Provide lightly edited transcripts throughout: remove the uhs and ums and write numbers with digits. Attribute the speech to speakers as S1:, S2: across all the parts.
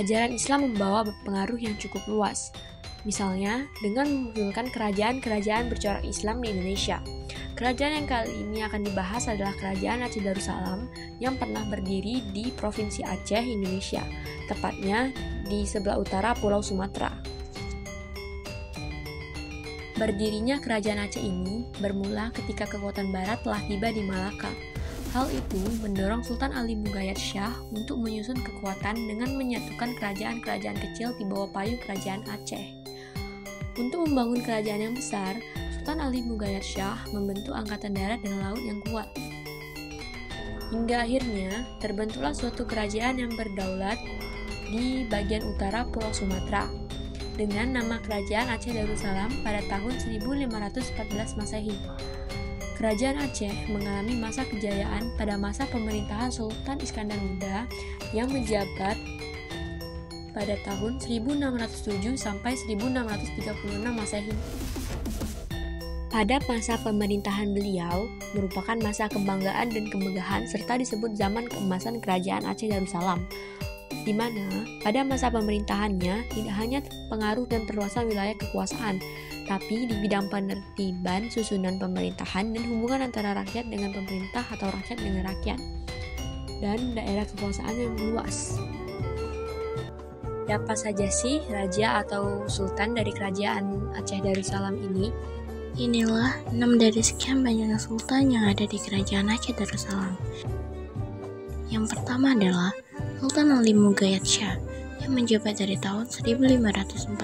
S1: ajaran Islam membawa pengaruh yang cukup luas. Misalnya, dengan memunculkan kerajaan-kerajaan bercorak Islam di Indonesia. Kerajaan yang kali ini akan dibahas adalah Kerajaan Aceh Darussalam yang pernah berdiri di Provinsi Aceh, Indonesia, tepatnya di sebelah utara Pulau Sumatera. Berdirinya Kerajaan Aceh ini bermula ketika kekuatan Barat telah tiba di Malaka. Hal itu mendorong Sultan Ali Mughayat Shah untuk menyusun kekuatan dengan menyatukan kerajaan-kerajaan kecil di bawah payung Kerajaan Aceh. Untuk membangun kerajaan yang besar, Sultan Ali Mughayat Shah membentuk angkatan darat dan laut yang kuat. Hingga akhirnya terbentuklah suatu kerajaan yang berdaulat di bagian utara Pulau Sumatera dengan nama Kerajaan Aceh Darussalam pada tahun 1514 Masehi. Kerajaan Aceh mengalami masa kejayaan pada masa pemerintahan Sultan Iskandar Muda yang menjabat pada tahun 1607 sampai 1636 Masehi. Pada masa pemerintahan beliau merupakan masa kebanggaan dan kemegahan serta disebut zaman keemasan Kerajaan Aceh Darussalam, di mana pada masa pemerintahannya tidak hanya pengaruh dan perluasan wilayah kekuasaan, tapi di bidang penertiban, susunan pemerintahan, dan hubungan antara rakyat dengan pemerintah atau rakyat dengan rakyat, dan daerah kekuasaan yang luas. Siapa saja sih raja atau sultan dari Kerajaan Aceh Darussalam ini?
S2: Inilah 6 dari sekian banyaknya sultan yang ada di Kerajaan Aceh Darussalam. Yang pertama adalah Sultan Ali Mughayat Shah yang menjabat dari tahun 1514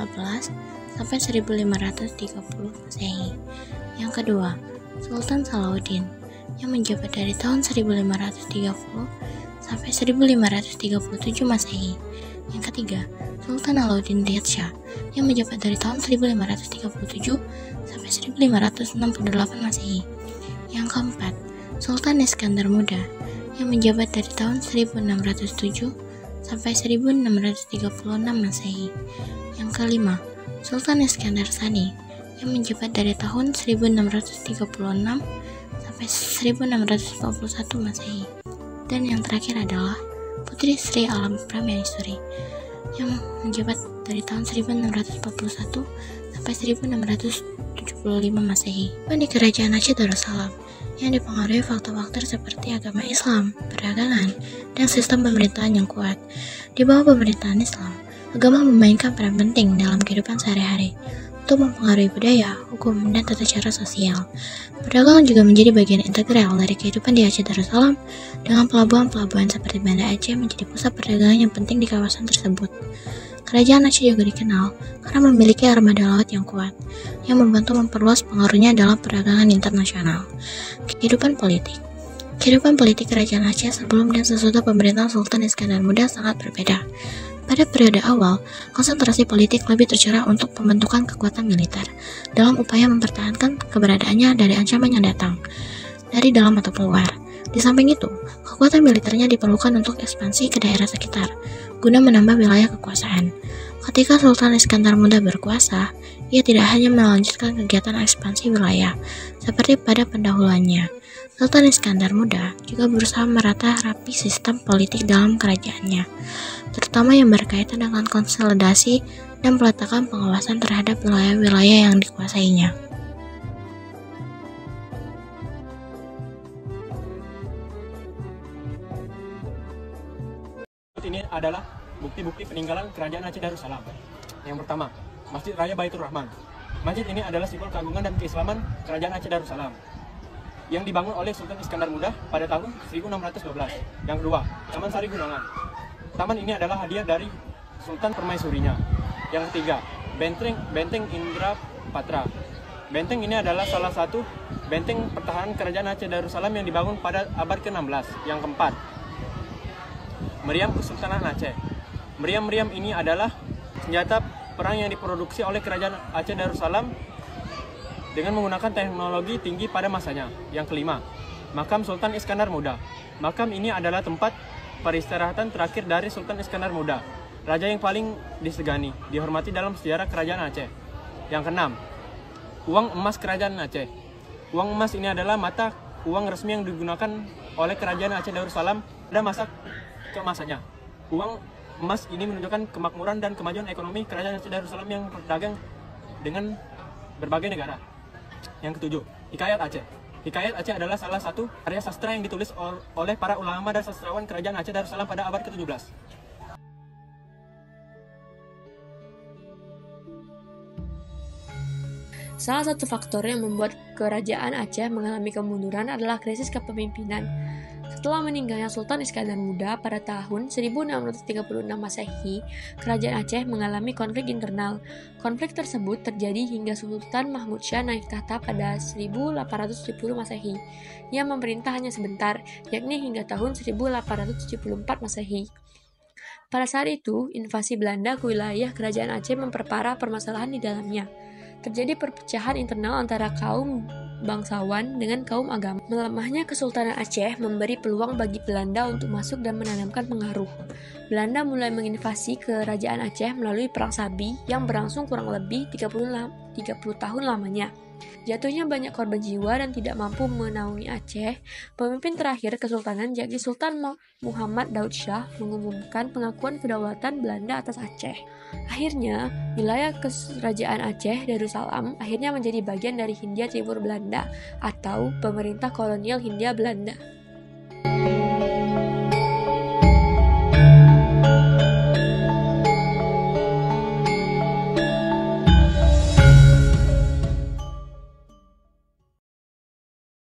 S2: sampai 1530 Masehi. Yang kedua, Sultan Salahuddin yang menjabat dari tahun 1530 sampai 1537 Masehi. Yang ketiga, Sultan Alauddin Riyad Shah yang menjabat dari tahun 1537 sampai 1568 Masehi. Yang keempat, Sultan Iskandar Muda yang menjabat dari tahun 1607 sampai 1636 Masehi. Yang kelima, Sultan Iskandar Tsani yang menjabat dari tahun 1636 sampai 1641 Masehi. Dan yang terakhir adalah Putri Sri Alam Prameswari yang menjabat dari tahun 1641 sampai 1675 Masehi. Di Kerajaan Aceh Darussalam yang dipengaruhi faktor-faktor seperti agama Islam, perdagangan, dan sistem pemerintahan yang kuat. Di bawah pemerintahan Islam, agama memainkan peran penting dalam kehidupan sehari-hari untuk mempengaruhi budaya, hukum, dan tata cara sosial. Perdagangan juga menjadi bagian integral dari kehidupan di Aceh Darussalam dengan pelabuhan-pelabuhan seperti Banda Aceh menjadi pusat perdagangan yang penting di kawasan tersebut. Kerajaan Aceh juga dikenal karena memiliki armada laut yang kuat, yang membantu memperluas pengaruhnya dalam perdagangan internasional. Kehidupan politik Kerajaan Aceh sebelum dan sesudah pemerintahan Sultan Iskandar Muda sangat berbeda. Pada periode awal, konsentrasi politik lebih tercerah untuk pembentukan kekuatan militer dalam upaya mempertahankan keberadaannya dari ancaman yang datang, dari dalam atau luar. Di samping itu, kekuatan militernya diperlukan untuk ekspansi ke daerah sekitar, guna menambah wilayah kekuasaan. Ketika Sultan Iskandar Muda berkuasa, ia tidak hanya melanjutkan kegiatan ekspansi wilayah, seperti pada pendahuluannya. Sultan Iskandar Muda juga berusaha merata rapi sistem politik dalam kerajaannya, terutama yang berkaitan dengan konsolidasi dan peletakan pengawasan terhadap wilayah-wilayah yang dikuasainya.
S3: Ini adalah bukti-bukti peninggalan Kerajaan Aceh Darussalam. Yang pertama, Masjid Raya Baitur Rahman. Masjid ini adalah simbol keagungan dan keislaman Kerajaan Aceh Darussalam yang dibangun oleh Sultan Iskandar Muda pada tahun 1612. Yang kedua, Taman Sari Gunangan. Taman ini adalah hadiah dari Sultan Permaisurinya. Yang ketiga, Benteng Indra Patra. Benteng ini adalah salah satu benteng pertahanan Kerajaan Aceh Darussalam yang dibangun pada abad ke-16. Yang keempat, Meriam Kesultanan Aceh. Meriam-meriam ini adalah senjata perang yang diproduksi oleh Kerajaan Aceh Darussalam dengan menggunakan teknologi tinggi pada masanya. Yang kelima, Makam Sultan Iskandar Muda. Makam ini adalah tempat peristirahatan terakhir dari Sultan Iskandar Muda, raja yang paling disegani, dihormati dalam sejarah Kerajaan Aceh. Yang keenam, Uang emas Kerajaan Aceh. Uang emas ini adalah mata uang resmi yang digunakan oleh Kerajaan Aceh Darussalam pada masa keemasannya. Uang Emas ini menunjukkan kemakmuran dan kemajuan ekonomi kerajaan Aceh Darussalam yang berdagang dengan berbagai negara. Yang ketujuh, Hikayat Aceh. Hikayat Aceh adalah salah satu karya sastra yang ditulis oleh para ulama dan sastrawan kerajaan Aceh Darussalam pada abad ke-17.
S1: Salah satu faktor yang membuat kerajaan Aceh mengalami kemunduran adalah krisis kepemimpinan. Setelah meninggalnya Sultan Iskandar Muda pada tahun 1636 Masehi, kerajaan Aceh mengalami konflik internal. Konflik tersebut terjadi hingga Sultan Mahmud Syah naik tahta pada 1870 Masehi. Ia memerintah hanya sebentar, yakni hingga tahun 1874 Masehi. Pada saat itu, invasi Belanda ke wilayah kerajaan Aceh memperparah permasalahan di dalamnya. Terjadi perpecahan internal antara kaum bangsawan dengan kaum agama. Melemahnya Kesultanan Aceh memberi peluang bagi Belanda untuk masuk dan menanamkan pengaruh. Belanda mulai menginvasi kerajaan Aceh melalui Perang Sabi yang berlangsung kurang lebih 30 tahun lamanya. Jatuhnya banyak korban jiwa dan tidak mampu menaungi Aceh. Pemimpin terakhir kesultanan yakni Sultan Muhammad Daud Shah mengumumkan pengakuan kedaulatan Belanda atas Aceh. Akhirnya, wilayah kerajaan Aceh Darussalam akhirnya menjadi bagian dari Hindia Timur Belanda atau pemerintah kolonial Hindia Belanda.